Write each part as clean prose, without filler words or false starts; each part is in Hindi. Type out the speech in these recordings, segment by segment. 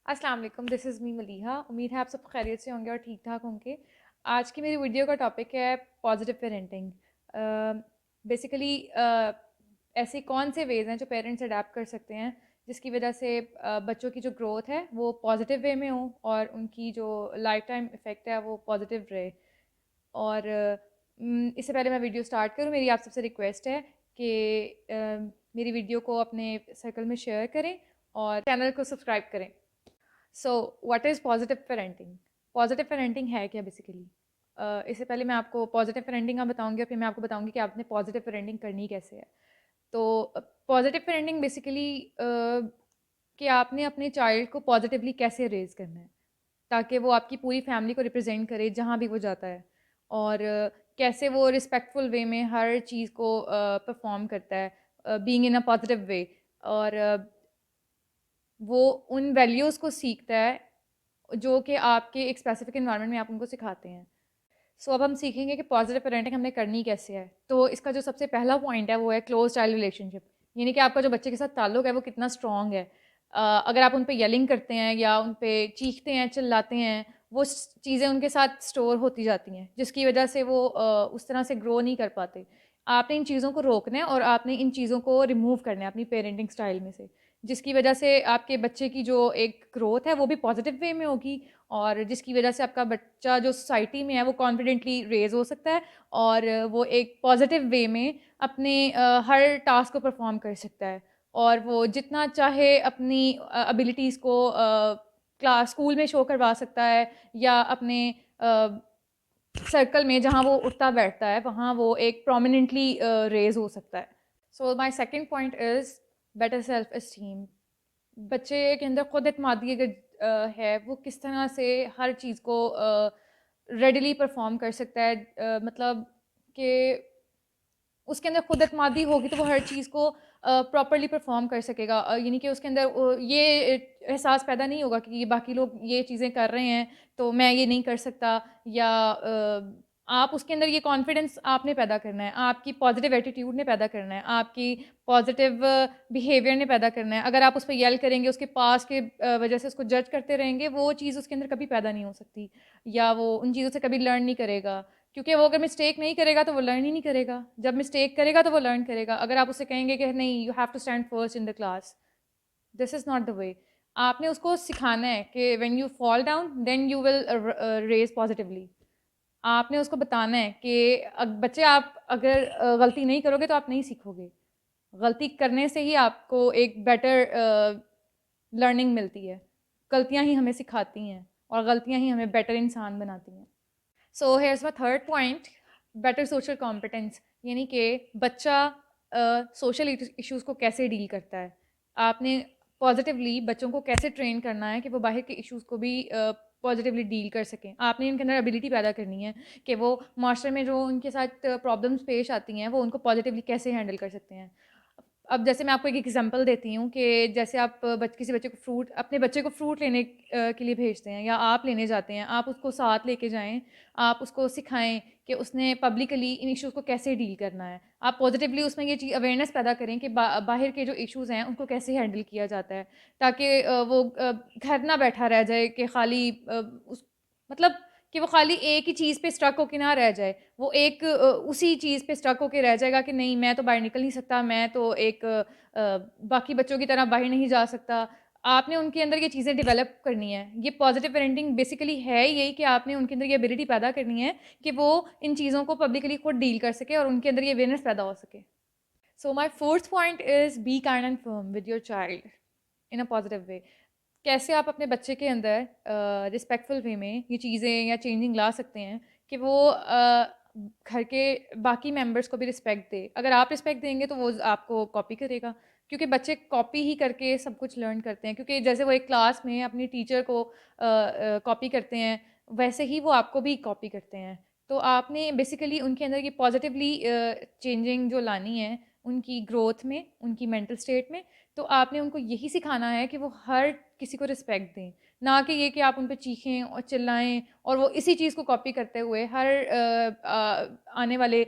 अस्सलाम वालेकुम, दिस इज़ मी मलीहा। उम्मीद है आप सब खैरियत से होंगे और ठीक ठाक होंगे। आज की मेरी वीडियो का टॉपिक है पॉजिटिव पेरेंटिंग। बेसिकली ऐसे कौन से वेज़ हैं जो पेरेंट्स अडेप्ट कर सकते हैं जिसकी वजह से बच्चों की जो ग्रोथ है वो पॉजिटिव वे में हो और उनकी जो लाइफ टाइम इफ़ेक्ट है वो पॉजिटिव रहे। और इससे पहले मैं वीडियो स्टार्ट करूँ, मेरी आप सबसे रिक्वेस्ट है कि मेरी वीडियो को अपने सर्कल में शेयर करें और चैनल को सब्सक्राइब करें। So what is positive parenting? Positive parenting है क्या बेसिकली? इससे पहले मैं आपको पॉजिटिव पेरेंटिंग का बताऊंगी और फिर मैं आपको बताऊंगी कि आपने पॉजिटिव पेरेंटिंग करनी कैसे है। तो पॉजिटिव पेरेंटिंग बेसिकली कि आपने अपने चाइल्ड को पॉजिटिवली कैसे रेज करना है ताकि वो आपकी पूरी फैमिली को रिप्रेजेंट करे जहाँ भी वो जाता है। और कैसे वो रिस्पेक्टफुल वे में हर चीज़ को परफॉर्म करता है, being in a positive way. और वो उन वैल्यूज़ को सीखता है जो कि आपके एक स्पेसिफिक एनवायरनमेंट में आप उनको सिखाते हैं। सो अब हम सीखेंगे कि पॉजिटिव पेरेंटिंग हमने करनी कैसे है। तो इसका जो सबसे पहला पॉइंट है वो है क्लोज चाइल्ड रिलेशनशिप, यानी कि आपका जो बच्चे के साथ ताल्लुक है वो कितना स्ट्रॉन्ग है। अगर आप उन पे येलिंग करते हैं या उन पे चीखते हैं, चिल्लाते हैं, वो चीज़ें उनके साथ स्टोर होती जाती हैं जिसकी वजह से वो उस तरह से ग्रो नहीं कर पाते। आपने इन चीज़ों को रोकना है और आपने इन चीज़ों को रिमूव करना है अपनी पेरेंटिंग स्टाइल में से, जिसकी वजह से आपके बच्चे की जो एक ग्रोथ है वो भी पॉजिटिव वे में होगी और जिसकी वजह से आपका बच्चा जो सोसाइटी में है वो कॉन्फिडेंटली रेज हो सकता है और वो एक पॉजिटिव वे में अपने हर टास्क को परफॉर्म कर सकता है और वो जितना चाहे अपनी एबिलिटीज़ को क्लास स्कूल में शो करवा सकता है या अपने सर्कल में जहाँ वो उठता बैठता है वहाँ वो एक प्रोमिनेंटली रेज हो सकता है। So my second point is better self esteem. बच्चे के अंदर खुद एतमादी अगर है, वो किस तरह से हर चीज़ को रेडिली परफॉर्म कर सकता है, मतलब कि उसके अंदर खुद एतमादी होगी तो वो हर चीज़ को प्रॉपरली परफॉर्म कर सकेगा। यानी कि उसके अंदर ये एहसास पैदा नहीं होगा कि ये बाकी लोग ये चीज़ें कर रहे हैं तो मैं ये नहीं कर सकता, या आप उसके अंदर ये कॉन्फिडेंस आपने पैदा करना है, आपकी पॉजिटिव एटीट्यूड ने पैदा करना है, आपकी पॉजिटिव बिहेवियर ने पैदा करना है। अगर आप उस पर येल करेंगे, उसके पास के वजह से उसको जज करते रहेंगे, वो चीज़ उसके अंदर कभी पैदा नहीं हो सकती या वो उन चीज़ों से कभी लर्न नहीं करेगा, क्योंकि वो अगर मिस्टेक नहीं करेगा तो वो लर्न ही नहीं करेगा। जब मिस्टेक करेगा तो वो लर्न करेगा। अगर आप उसे कहेंगे कि नहीं, you have to stand first in the class, this is not the way. आपने उसको सिखाना है कि when you fall down then you will raise positively. आपने उसको बताना है कि बच्चे, आप अगर गलती नहीं करोगे तो आप नहीं सीखोगे। गलती करने से ही आपको एक बेटर लर्निंग मिलती है। गलतियाँ ही हमें सिखाती हैं और गलतियाँ ही हमें बेटर इंसान बनाती हैं। So here's my third point, better social competence, यानी कि बच्चा सोशल इश्यूज़ को कैसे डील करता है। आपने पॉजिटिवली बच्चों को कैसे ट्रेन करना है कि वो बाहर के इश्यूज़ को भी पॉजिटिवली डील कर सकें। आपने इनके अंदर एबिलिटी पैदा करनी है कि वो मास्टर में जो उनके साथ प्रॉब्लम्स पेश आती हैं वो उनको पॉजिटिवली कैसे हैंडल कर सकते हैं। अब जैसे मैं आपको एक एग्जांपल देती हूँ कि जैसे आप किसी बच्चे को फ्रूट, अपने बच्चे को फ्रूट लेने के लिए भेजते हैं या आप लेने जाते हैं, आप उसको साथ लेके जाएं, आप उसको सिखाएं कि उसने पब्लिकली इन इश्यूज़ को कैसे डील करना है। आप पॉजिटिवली उसमें ये चीज़ अवेयरनेस पैदा करें कि बाहर के जो इश्यूज़ हैं उनको कैसे हैंडल किया जाता है, ताकि वो घर ना बैठा रह जाए कि खाली उस मतलब कि वो खाली एक ही चीज़ पे स्ट्रक होके ना रह जाए। वो एक उसी चीज़ पे स्ट्रक होके रह जाएगा कि नहीं, मैं तो बाहर निकल नहीं सकता, मैं तो एक बाकी बच्चों की तरह बाहर नहीं जा सकता। आपने उनके अंदर ये चीज़ें डेवलप करनी है। ये पॉजिटिव पेरेंटिंग बेसिकली है यही कि आपने उनके अंदर ये एबिलिटी पैदा करनी है कि वो इन चीज़ों को पब्लिकली खुद डील कर सके और उनके अंदर ये अवेयरनेस पैदा हो सके। So my fourth point is be kind and firm with your child in a positive way. कैसे आप अपने बच्चे के अंदर रिस्पेक्टफुल वे में ये चीज़ें या चेंजिंग ला सकते हैं कि वो घर के बाकी मेंबर्स को भी रिस्पेक्ट दे। अगर आप रिस्पेक्ट देंगे तो वो आपको कॉपी करेगा, क्योंकि बच्चे कॉपी ही करके सब कुछ लर्न करते हैं। क्योंकि जैसे वो एक क्लास में अपनी टीचर को कॉपी करते हैं, वैसे ही वो आपको भी कॉपी करते हैं। तो आपने बेसिकली उनके अंदर ये पॉजिटिवली चेंजिंग जो लानी है उनकी ग्रोथ में, उनकी मेंटल स्टेट में, तो आपने उनको यही सिखाना है कि वो हर किसी को रिस्पेक्ट दें, ना कि ये कि आप उन पे चीखें और चिल्लाएं और वो इसी चीज़ को कॉपी करते हुए हर आने वाले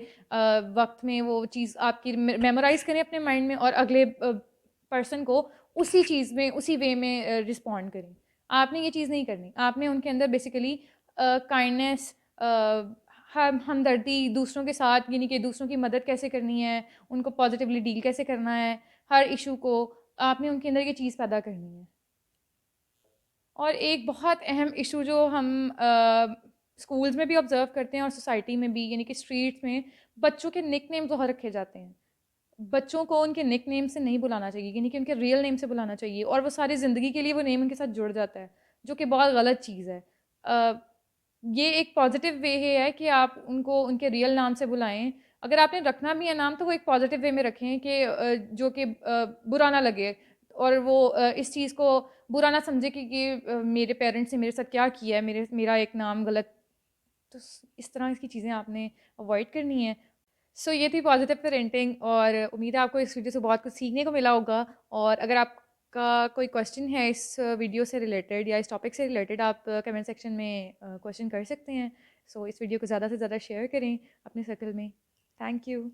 वक्त में वो चीज़ आपकी मेमोराइज करें अपने माइंड में और अगले पर्सन को उसी चीज़ में, उसी वे में रिस्पॉन्ड करें। आपने ये चीज़ नहीं करनी। आपने उनके अंदर बेसिकली काइंडनेस, हमदर्दी दूसरों के साथ, यानी कि दूसरों की मदद कैसे करनी है, उनको पॉजिटिवली डील कैसे करना है, हर इशू को आपने उनके अंदर ये चीज़ पैदा करनी है। और एक बहुत अहम इशू जो हम स्कूल्स में भी ऑब्ज़र्व करते हैं और सोसाइटी में भी, यानी कि स्ट्रीट्स में बच्चों के निकनेम बहुत रखे जाते हैं। बच्चों को उनके निकनेम से नहीं बुलाना चाहिए, यानी कि उनके रियल नेम से बुलाना चाहिए, और वो सारी ज़िंदगी के लिए वो नेम उनके साथ जुड़ जाता है, जो कि बहुत गलत चीज़ है। ये एक पॉज़िटिव वे है कि आप उनको उनके रियल नाम से बुलाएँ। अगर आपने रखना भी है नाम, तो वो एक पॉज़िटिव वे में रखें कि जो कि बुरा ना लगे, और वो इस चीज़ को बुरा ना समझे कि ये मेरे पेरेंट्स ने मेरे साथ क्या किया है, मेरा एक नाम गलत। तो इस तरह की चीज़ें आपने अवॉइड करनी है। सो ये थी पॉजिटिव पेरेंटिंग, और उम्मीद है आपको इस वीडियो से बहुत कुछ सीखने को मिला होगा। और अगर आपका कोई क्वेश्चन है इस वीडियो से रिलेटेड या इस टॉपिक से रिलेटेड, आप कमेंट सेक्शन में क्वेश्चन कर सकते हैं। सो इस वीडियो को ज़्यादा से ज़्यादा शेयर करें अपने सर्कल में। Thank you.